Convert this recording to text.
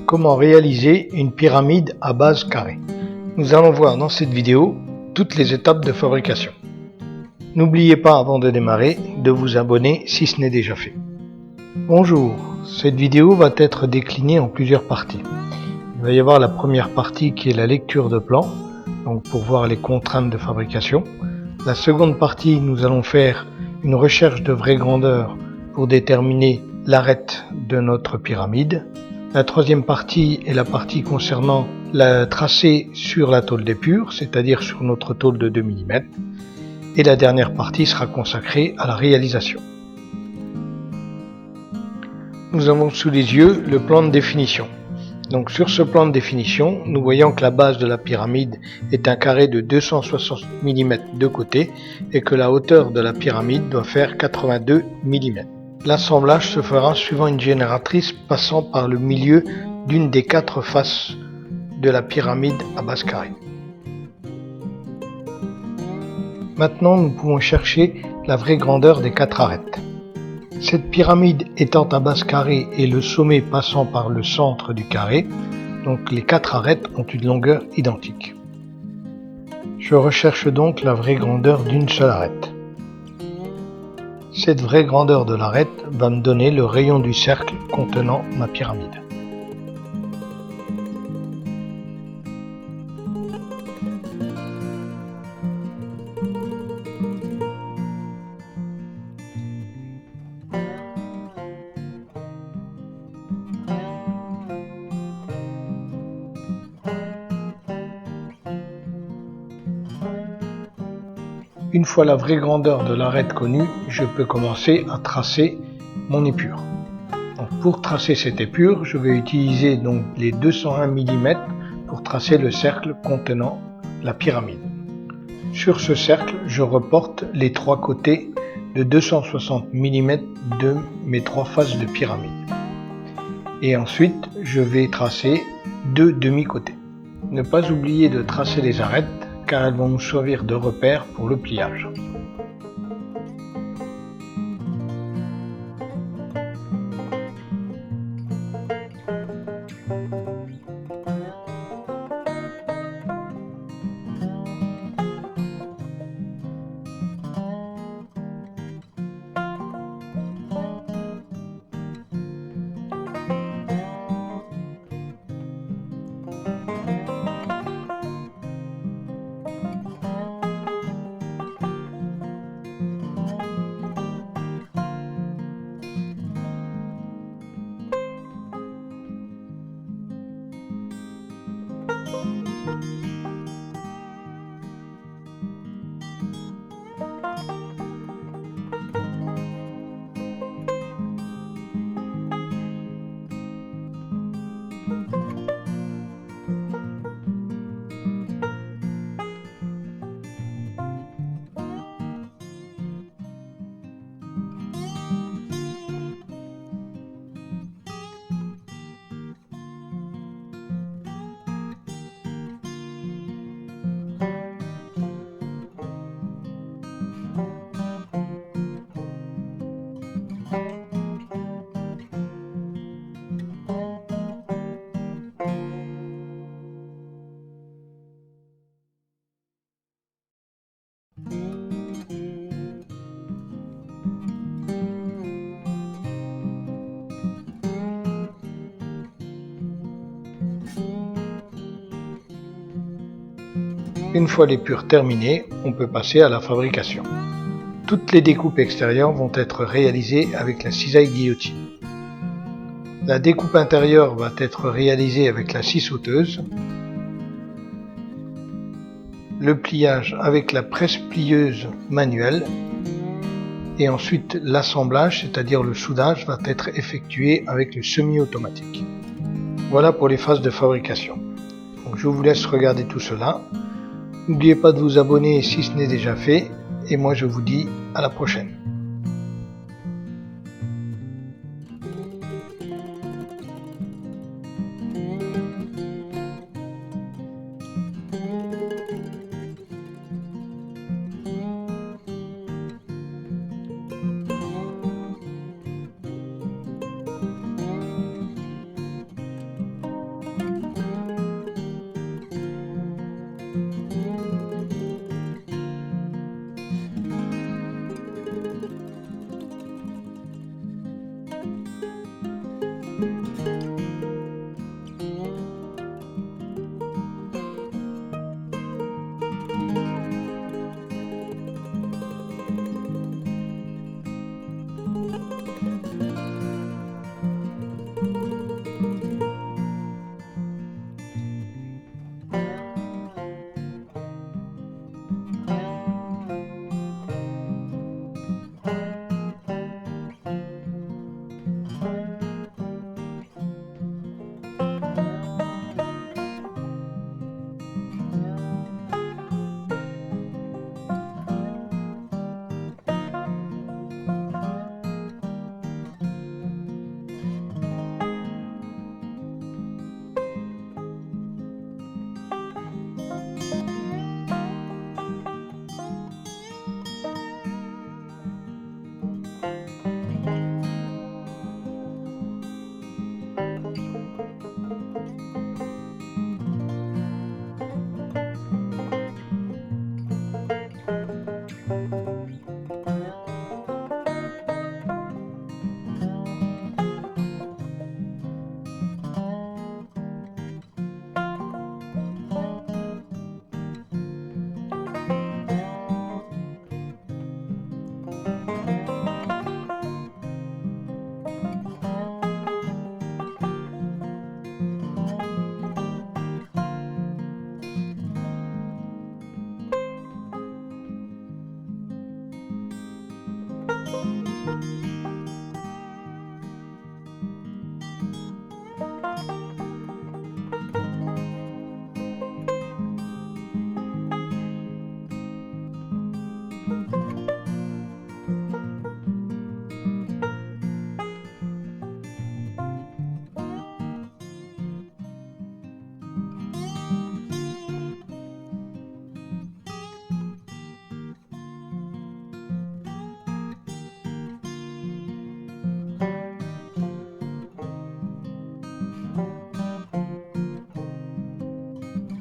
Comment réaliser une pyramide à base carrée. Nous allons voir dans cette vidéo toutes les étapes de fabrication. N'oubliez pas avant de démarrer de vous abonner si ce n'est déjà fait. Bonjour, cette vidéo va être déclinée en plusieurs parties. Il va y avoir la première partie qui est la lecture de plan, donc pour voir les contraintes de fabrication. La seconde partie, nous allons faire une recherche de vraie grandeur pour déterminer l'arête de notre pyramide. La troisième partie est la partie concernant le tracé sur la tôle d'épure, c'est-à-dire sur notre tôle de 2 mm. Et la dernière partie sera consacrée à la réalisation. Nous avons sous les yeux le plan de définition. Donc sur ce plan de définition, nous voyons que la base de la pyramide est un carré de 260 mm de côté et que la hauteur de la pyramide doit faire 82 mm. L'assemblage se fera suivant une génératrice passant par le milieu d'une des 4 faces de la pyramide à base carrée. Maintenant, nous pouvons chercher la vraie grandeur des 4 arêtes. Cette pyramide étant à base carrée et le sommet passant par le centre du carré, donc les 4 arêtes ont une longueur identique. Je recherche donc la vraie grandeur d'une seule arête. Cette vraie grandeur de l'arête va me donner le rayon du cercle contenant ma pyramide. Une fois la vraie grandeur de l'arête connue, je peux commencer à tracer mon épure. Donc pour tracer cette épure, je vais utiliser donc les 201 mm pour tracer le cercle contenant la pyramide. Sur ce cercle, je reporte les 3 côtés de 260 mm de mes 3 faces de pyramide. Et ensuite, je vais tracer 2 demi-côtés. Ne pas oublier de tracer les arêtes car elles vont nous servir de repère pour le pliage. Une fois l'épure terminée, on peut passer à la fabrication. Toutes les découpes extérieures vont être réalisées avec la cisaille guillotine. La découpe intérieure va être réalisée avec la scie sauteuse. Le pliage avec la presse plieuse manuelle. Et ensuite l'assemblage, c'est-à-dire le soudage, va être effectué avec le semi-automatique. Voilà pour les phases de fabrication. Donc je vous laisse regarder tout cela. N'oubliez pas de vous abonner si ce n'est déjà fait, et moi je vous dis à la prochaine.